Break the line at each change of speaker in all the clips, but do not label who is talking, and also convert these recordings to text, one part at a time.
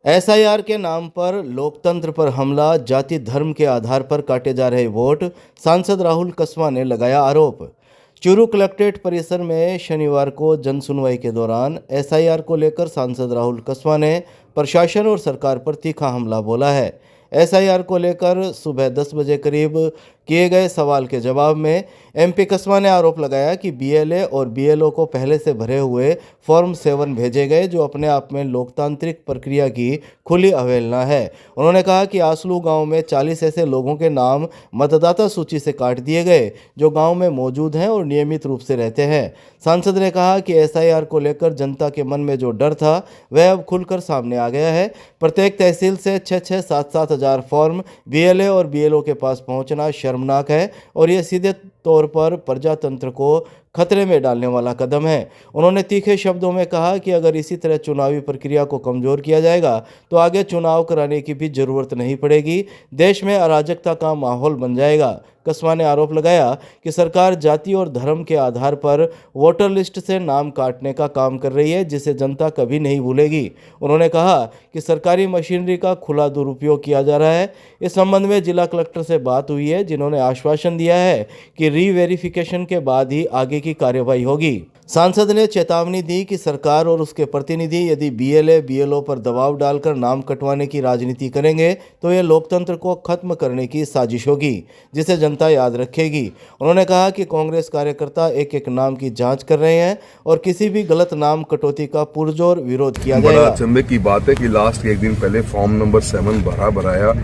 SIR के नाम पर लोकतंत्र पर हमला, जाति धर्म के आधार पर काटे जा रहे वोट, सांसद राहुल कस्वां ने लगाया आरोप। चूरू कलेक्ट्रेट परिसर में शनिवार को जनसुनवाई के दौरान एसआईआर को लेकर सांसद राहुल कस्वां ने प्रशासन और सरकार पर तीखा हमला बोला है। एसआईआर को लेकर सुबह 10 बजे करीब किए गए सवाल के जवाब में एमपी कस्वां ने आरोप लगाया कि बीएलए और बीएलओ को पहले से भरे हुए फॉर्म 7 भेजे गए, जो अपने आप में लोकतांत्रिक प्रक्रिया की खुली अवहेलना है। उन्होंने कहा कि आसलू गांव में 40 ऐसे लोगों के नाम मतदाता सूची से काट दिए गए जो गांव में मौजूद हैं और नियमित रूप से रहते हैं। सांसद ने कहा कि एसआईआर को लेकर जनता के मन में जो डर था वह अब खुलकर सामने आ गया है। प्रत्येक तहसील से 6-6, 7-7 हजार फॉर्म बीएलए और बीएलओ के पास पहुंचना शर्मनाक है और यह सीधे तौर पर प्रजातंत्र को खतरे में डालने वाला कदम है। उन्होंने तीखे शब्दों में कहा कि अगर इसी तरह चुनावी प्रक्रिया को कमजोर किया जाएगा तो आगे चुनाव कराने की भी जरूरत नहीं पड़ेगी, देश में अराजकता का माहौल बन जाएगा। कस्वां ने आरोप लगाया कि सरकार जाति और धर्म के आधार पर वोटर लिस्ट से नाम काटने का काम कर रही है, जिसे जनता कभी नहीं भूलेगी। उन्होंने कहा कि सरकारी मशीनरी का खुला दुरुपयोग किया जा रहा है। इस संबंध में जिला कलेक्टर से बात हुई है, जिन्होंने आश्वासन दिया है कि रीवेरिफिकेशन के बाद ही आगे की कार्यवाही होगी। सांसद ने चेतावनी दी कि सरकार और उसके प्रतिनिधि यदि बीएलए बीएलओ पर दबाव डालकर नाम कटवाने की राजनीति करेंगे तो यह लोकतंत्र को खत्म करने की साजिश होगी, जिसे जनता याद रखेगी। उन्होंने कहा कि कांग्रेस कार्यकर्ता एक एक नाम की जांच कर रहे हैं और किसी भी गलत नाम कटौती का पुरजोर विरोध किया जाएगा।
बड़ा अचंभे की बात है कि लास्ट एक दिन पहले फॉर्म नंबर 7 भराया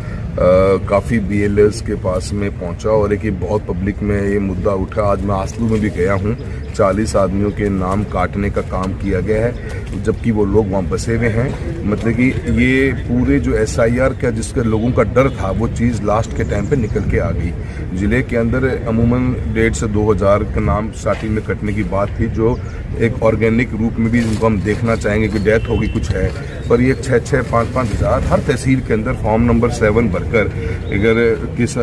काफ़ी बीएलएस के पास में पहुंचा और एक बहुत पब्लिक में ये मुद्दा उठा। आज मैं आसलू में भी गया हूं, 40 आदमियों के नाम काटने का काम किया गया है, जबकि वो लोग वहाँ बसे हुए हैं। मतलब कि ये पूरे जो एसआईआर का जिसके लोगों का डर था वो चीज़ लास्ट के टाइम पे निकल के आ गई। ज़िले के अंदर अमूमन 1,500 से 2,000 का नाम स्टार्टिंग में कटने की बात थी, जो एक ऑर्गेनिक रूप में भी इनको हम देखना चाहेंगे कि डेथ होगी कुछ है, पर ये 6-6, 5-5 हज़ार हर तहसील के अंदर फॉर्म नंबर 7 भरकर अगर किस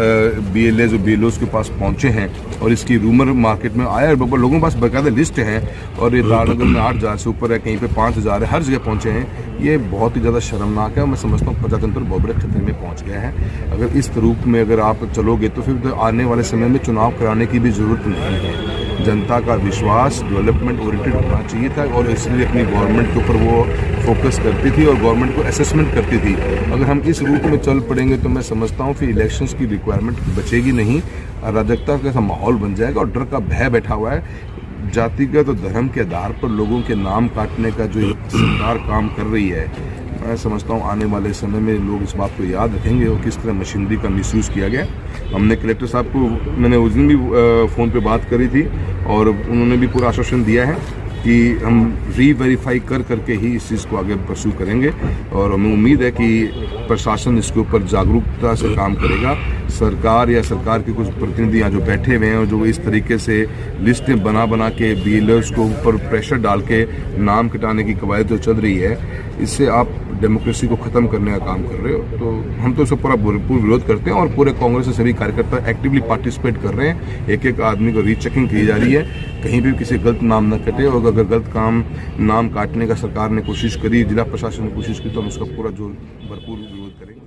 बीएलए जो बीएलओ के पास पहुंचे हैं और इसकी रूमर मार्केट में आया है, लोगों के पास बकायदा लिस्ट है और ये राजनगर में 8,000 से ऊपर है, कहीं पे 5,000 है, हर जगह पहुंचे हैं। ये बहुत ही ज़्यादा शर्मनाक है और मैं समझता हूँ प्रजातंत्र बहुत बड़े खतरे में पहुँच गया है। अगर इस रूप में अगर आप चलोगे तो फिर तो आने वाले समय में चुनाव कराने की भी ज़रूरत नहीं है। जनता का विश्वास डेवलपमेंट ओरिएंटेड होना चाहिए था और इसलिए अपनी गवर्नमेंट के ऊपर वो फोकस करती थी और गवर्नमेंट को असेसमेंट करती थी। अगर हम इस रूप में चल पड़ेंगे तो मैं समझता हूँ फिर इलेक्शंस की रिक्वायरमेंट बचेगी नहीं, अराजकता का माहौल बन जाएगा और डर का भय बैठा हुआ है। जातिगत और धर्म के आधार पर लोगों के नाम काटने का जो सरकार काम कर रही है, मैं समझता हूँ आने वाले समय में लोग इस बात को याद रखेंगे और किस तरह मशीनरी का मिसयूज़ किया गया। हमने कलेक्टर साहब को, मैंने उस दिन भी फ़ोन पे बात करी थी और उन्होंने भी पूरा आश्वासन दिया है कि हम रीवेरीफाई करके ही इस चीज़ को आगे परस्यू करेंगे और हमें उम्मीद है कि प्रशासन इसके ऊपर जागरूकता से काम करेगा। सरकार या सरकार के कुछ प्रतिनिधि यहाँ जो बैठे हुए हैं और जो इस तरीके से लिस्टें बना के बीएलओस को ऊपर प्रेशर डाल के नाम कटाने की कवायद जो चल रही है, इससे आप डेमोक्रेसी को ख़त्म करने का काम कर रहे हो। तो हम तो इसका पूरा भरपूर विरोध करते हैं और पूरे कांग्रेस के सभी कार्यकर्ता एक्टिवली पार्टिसिपेट कर रहे हैं। एक एक आदमी को रीचेकिंग की जा रही है, कहीं भी किसी गलत नाम न कटे और अगर गलत नाम काटने का सरकार ने कोशिश करी, जिला प्रशासन ने कोशिश की, तो हम उसका पूरा जो भरपूर विरोध करेंगे।